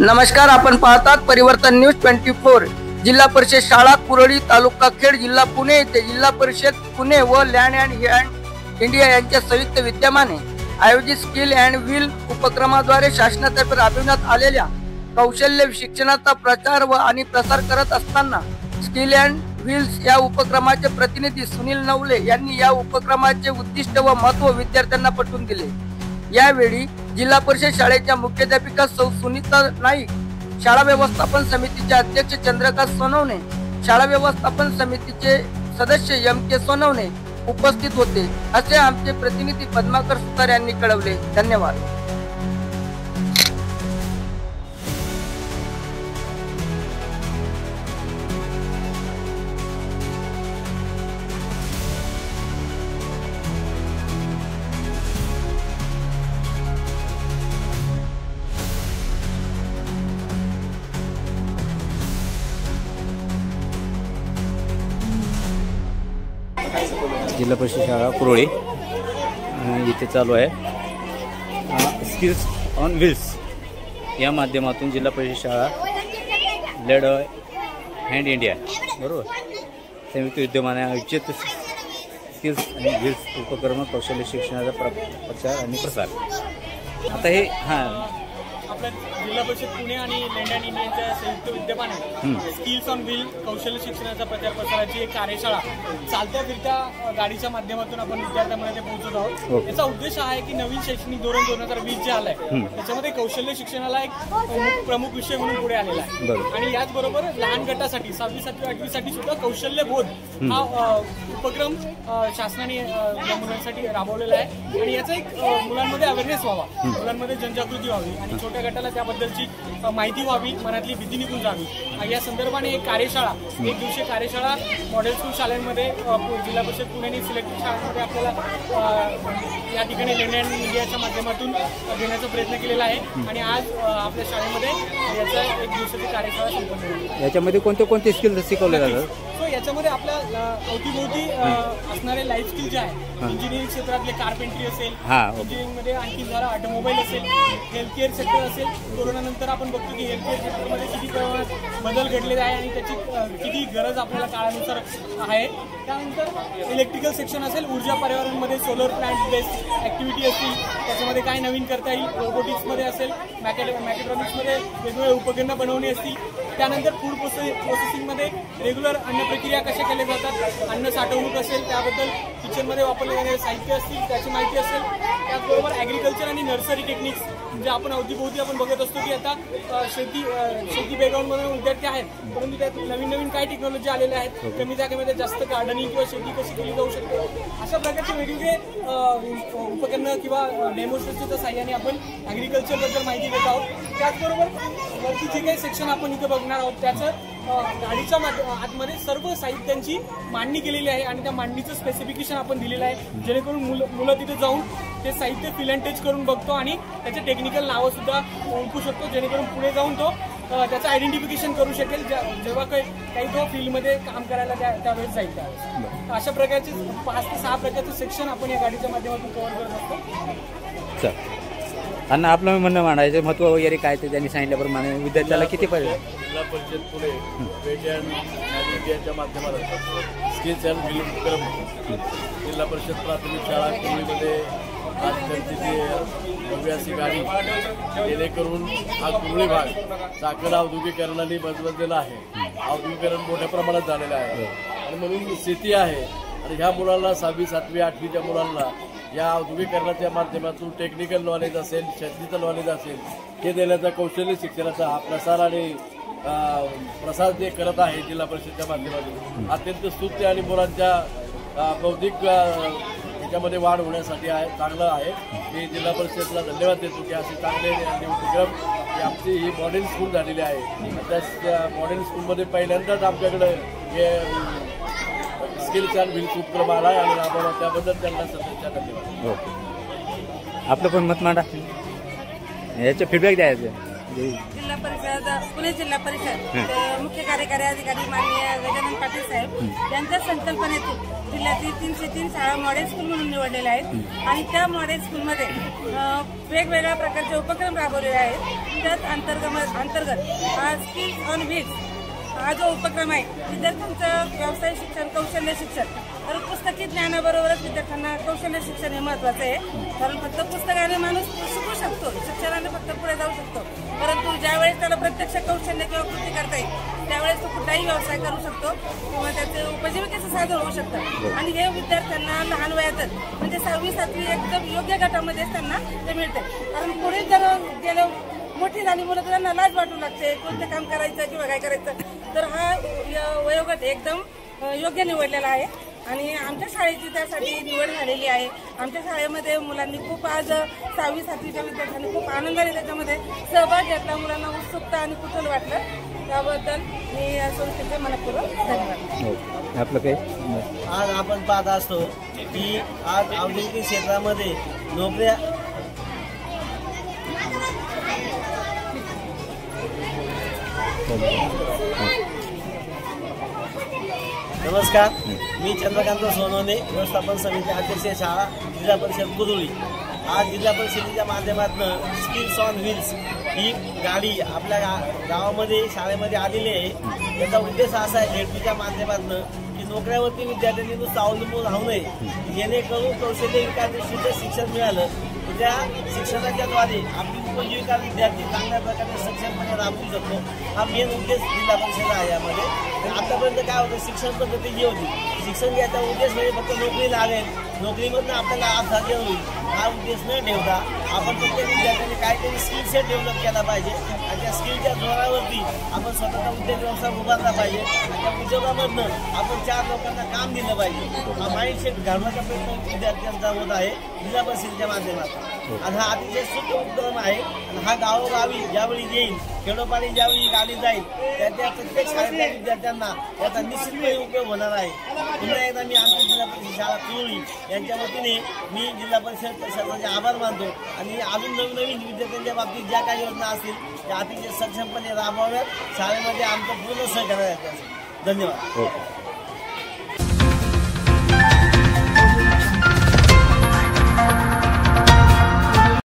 नमस्कार, आपण पाहतात परिवर्तन न्यूज 24। जिल्हा परिषद शाळा कुरळी, तालुका खेड, जिल्हा पुणे येथे जिल्हा परिषद पुणे व लँड अँड इंडिया यांच्या संयुक्त विद्यमाने आयोजित स्किल अँड व्हील उपक्रमाद्वारे शासनातर्फे राबविण्यात आलेल्या कौशल्य शिक्षणाचा प्रचार व आणि प्रसार करत असताना स्किल अँड व्हील्स या उपक्रमाचे प्रतिनिधी सुनील नवले यांनी या उपक्रमाचे उद्दिष्ट व महत्त्व विद्यार्थ्यांना पटवून दिले। यावेळी जिल्हा परिषद शाळेच्या मुख्याध्यापिका सौ सुनीता नाईक, शाळा व्यवस्थापन समितीचे अध्यक्ष चंद्रकांत सोनवणे, शाळा व्यवस्थापन समितीचे सदस्य M.K. सोनवणे उपस्थित होते, असे आमचे प्रतिनिधी पद्माकर सुतार यांनी कळवले। धन्यवाद। जिल्हा परिषद शाळा कुरळी इथे चालू आहे स्किल्स ऑन व्हील्स या माध्यमातून जिल्हा परिषद शाळा लेड हँड इंडिया बरोबर संयुक्त विद्यमाने आयोजित स्किल्स अँड व्हील्स उपक्रम कौशल्य शिक्षणाचा प्रचार आणि प्रसार। आता हे आपल्या जिल्हा परिषद पुणे आणि लँड अँड इंडियाच्या संयुक्त विद्यमाने स्किल्स ऑन व्हील कौशल्य शिक्षणाचा प्रचार प्रसाराची एक कार्यशाळा चालत्या फिरत्या गाडीच्या माध्यमातून आपण विद्यार्थ्यांमध्ये पोहोचत आहोत। याचा उद्देश आहे की नवीन शैक्षणिक धोरण 2020 जे आलंय त्याच्यामध्ये कौशल्य शिक्षणाला एक प्रमुख विषय म्हणून पुढे आलेला आहे आणि याचबरोबर लहान गटासाठी 6वी 7वी 8वी साठी सुद्धा कौशल्य बोध हा उपक्रम शासनाने या मुलांसाठी राबवलेला आहे आणि याचा एक मुलांमध्ये अवेअरनेस व्हावा, मुलांमध्ये जनजागृती व्हावी आणि छोट्या गटाला त्याबद्दलची माहिती व्हावी, मनातली भीती निघून जावी। या संदर्भाने एक कार्यशाळा, एक दिवसीय कार्यशाळा मॉडेल स्कूल शाळांमध्ये जिल्हा परिषद पुणे आणि सिलेक्टेड शाळांमध्ये आपल्याला या ठिकाणी लँड अँड इंडियाच्या माध्यमातून देण्याचा प्रयत्न केलेला आहे आणि आज आपल्या शाळेमध्ये याचा एक दिवसाची कार्यशाळा संपन्न झाली। याच्यामध्ये कोणते स्किल शिकवले जातात? सो याच्यामध्ये आपल्या अवतीभोवती असणारे लाईफ स्किल जे आहे, इंजिनिअरिंग क्षेत्रातले कार्पेंट्री असेल, इंजिनिअरिंगमध्ये आणखी झाला ऑटोमोबाईल असेल, हेल्थ केअर सेक्टर असेल। कोरोनानंतर आपण बघतो की हेल्थ केअर सेक्टरमध्ये किती प्रमाणात बदल घडलेले आहे आणि त्याची किती गरज आपल्याला काळानुसार आहे। त्यानंतर इलेक्ट्रिकल सेक्शन असेल, ऊर्जा पर्यावरणमध्ये सोलर प्लांट बेस्ड ॲक्टिव्हिटी असतील, त्याच्यामध्ये काय नवीन करता येईल, रोबोटिक्समध्ये असेल, मॅकेट्रॉनिक्समध्ये वेगवेगळे उपकरणं बनवणे असतील। त्यानंतर फूड प्रोसेसिंगमध्ये रेग्युलर अन्न प्रक्रिया कशा केल्या जातात, अन्न साठवणूक असेल, त्याबद्दल किचनमध्ये वापरले जाणारे साहित्य असतील त्याची माहिती असेल। त्याचबरोबर ॲग्रिकल्चर आणि नर्सरी टेक्निक्स म्हणजे आपण अवतीभोवती आपण बघत असतो की आता शेती बॅकग्राऊंडमधून विद्यार्थी आहेत, परंतु त्यात नवीन काय टेक्नॉलॉजी आलेल्या आहेत, कमी जागेमध्ये जास्त गार्डनिंग किंवा शेती कशी केली जाऊ शकते, अशा प्रकारचे वेगवेगळे उपकरणं किंवा डेमॉन्स्ट्रेशनच्या साहाय्याने आपण ॲग्रिकल्चरबद्दल माहिती देत आहोत। त्याचबरोबर वरती जे काही सेक्शन आपण इथे बघणार आहोत त्याचं गाडीच्या आतमध्ये सर्व साहित्यांची मांडणी केलेली आहे आणि त्या मांडणीचं स्पेसिफिकेशन आपण दिलेलं आहे, जेणेकरून मुलं तिथे जाऊन ते साहित्य फिल अँड टच करून बघतो आणि त्याचे टेक्निकल नावं सुद्धा ओळखू शकतो, जेणेकरून पुढे जाऊन तो त्याचं आयडेंटिफिकेशन करू शकेल जेव्हा काही तो फील्डमध्ये काम करायला त्यावेळेस जाईल त्यावेळेस। अशा प्रकारचे 5 ते 6 प्रकारचे सेक्शन आपण या गाडीच्या माध्यमातून कव्हर करत असतो। आणि आपलं म्हणणं मांडायचं महत्व वगैरे काय ते त्यांनी सांगितल्याप्रमाणे विद्यार्थ्याला किती पाहिजे? जिल्हा परिषद पुणे लँड अँड इंडियाच्या माध्यमातून स्किल्स अँड व्हील उपक्रम जिल्हा परिषद प्राथमिक शाळा कुरळीमध्ये आज त्यांची जी भव्य अशी गाडी जेणेकरून हा कुरळी भाग साखर औद्योगिकरणाने बजबजलेला आहे, औद्योगिकरण मोठ्या प्रमाणात झालेलं आहे आणि म्हणून शेती आहे आणि ह्या मुलांना 6वी 7वी 8वीच्या मुलांना या औद्योगिकरणाच्या माध्यमातून टेक्निकल नॉलेज असेल, शेतीचं नॉलेज असेल, हे देण्याचा कौशल्य शिक्षणाचा हा प्रसार आणि प्रसार जे करत आहे जिल्हा परिषदच्या माध्यमातून अत्यंत स्तुत्य आणि मुलांच्या बौद्धिक ह्याच्यामध्ये वाढ होण्यासाठी आहे, चांगलं आहे। मी जिल्हा परिषदला धन्यवाद देतो की असे चांगले उपक्रम की आमची ही मॉडेल स्कूल झालेली आहे। त्या मॉडेल स्कूलमध्ये पहिल्यांदाच आमच्याकडे हे स्किल्स अँड व्हील्स उपक्रम आला आहे आणि राबवला, त्याबद्दल त्यांना सध्याच्या धन्यवाद। आपलं पण मत मांडा, याचे फीडबॅक द्यायचं। जिल्हा परिषद पुणे जिल्हा परिषद मुख्य कार्यकारी अधिकारी माननीय गजानन पाटील साहेब यांच्या संकल्पनेतून जिल्ह्यातील 303 शाळा मॉडेल स्कूल म्हणून निवडलेल्या आहेत आणि त्या मॉडेल स्कूलमध्ये वेगवेगळ्या प्रकारचे उपक्रम राबवलेले आहेत. त्याच अंतर्गत स्किल्स ऑन व्हील्स हा जो उपक्रम आहे विद्यार्थ्यांचं व्यवसाय शिक्षण कौशल्य शिक्षण तर पुस्तकी ज्ञानाबरोबरच विद्यार्थ्यांना कौशल्य शिक्षण हे महत्वाचं आहे. कारण फक्त पुस्तकाने माणूस शिकू शकतो, शिक्षणाने फक्त पुढे जाऊ शकतो, परंतु ज्यावेळेस त्याला प्रत्यक्ष कौशल्य किंवा कृती करता येईल त्यावेळेस तो कुठलाही व्यवसाय करू शकतो किंवा त्याचे उपजीविकेचं साधन होऊ शकतं. आणि हे विद्यार्थ्यांना लहान वयातच म्हणजे 6वी 7वी एकदम योग्य गटामध्येच त्यांना ते मिळते. कारण पुढे जर गेलं मोठी झाली मुलं तर त्यांना लाज वाटू लागते कोणतं काम करायचं किंवा काय करायचं. तर हा वयोगट एकदम योग्य निवडलेला आहे आणि आमच्या शाळेची त्यासाठी निवड झालेली आहे. आमच्या शाळेमध्ये मुलांनी खूप आज 6वी 7वीच्या विद्यार्थ्यांनी खूप आनंदाने त्याच्यामध्ये सहभाग घेतला. मुलांना उत्सुकता आणि कुतूहल वाटलं त्याबद्दल मी या संस्थेचे मनपूर्वक धन्यवाद. आपलं काय आज आपण पाहत असतो की आज औद्योगिक क्षेत्रामध्ये नोकऱ्या नमस्कार, मी चंद्रकांत सोनवणे, व्यवस्थापन समिती अध्यक्ष शाळा जिल्हा परिषद कुरुळी. आज जिल्हा परिषदेच्या माध्यमातून स्किल्स ऑन व्हील्स ही गाडी आपल्या गावामध्ये शाळेमध्ये आलेली आहे. याचा उद्देश असा आहे झेडपीच्या माध्यमातून की नोकऱ्यावरती विद्यार्थ्यांनी नुसतं अवलंबून राहू नये, जेणेकरून कौशल्य विकास दृष्टीचं शिक्षण मिळालं त्या शिक्षणाच्याद्वारे आपली उपजीविका विद्यार्थी चांगल्या प्रकारे सक्षमपणे राबवू शकतो. हा मेन उद्देश जिल्हा परिषद आहे. यामध्ये आतापर्यंत काय होतं, शिक्षण पद्धती जी होती, शिक्षण घ्यायचा उद्देश म्हणजे फक्त नोकरी लागेल, नोकरीमधून आपल्याला आधार होईल हा उद्देश न ठेवता आपण प्रत्येक विद्यार्थ्यांनी काहीतरी स्किल सेट डेव्हलप केला पाहिजे आणि त्या स्किलच्या जोरावरती आपण स्वतःचा उद्योग व्यवसाय उभारला पाहिजे आणि त्या उद्योगामधनं आपण 4 लोकांना काम दिलं पाहिजे. हा माइंडसेट घडवण्याचा प्रयत्न विद्यार्थ्यांचा होत आहे जिल्हा परिषदेच्या माध्यमातून. आणि हा अतिशय सुंदर उपक्रम आहे आणि हा गावोगावी ज्यावेळी येईल, खेडोपाडी ज्यावेळी गाडी जाईल त्या प्रत्येक शाळेतल्या विद्यार्थ्यांना याचा निश्चितपणे उपयोग होणार आहे. पुन्हा एकदा मी आमची जिल्हा परिषद शाळा कुरुळी यांच्या वतीने मी जिल्हा परिषद प्रशासनाचे आभार मानतो आणि अजून नवीन विद्यार्थ्यांच्या बाबतीत ज्या काही योजना असतील त्या अतिशय सक्षमपणे राबवण्यात शाळेमध्ये आमचं पूर्ण सहकार्य आहे. धन्यवाद.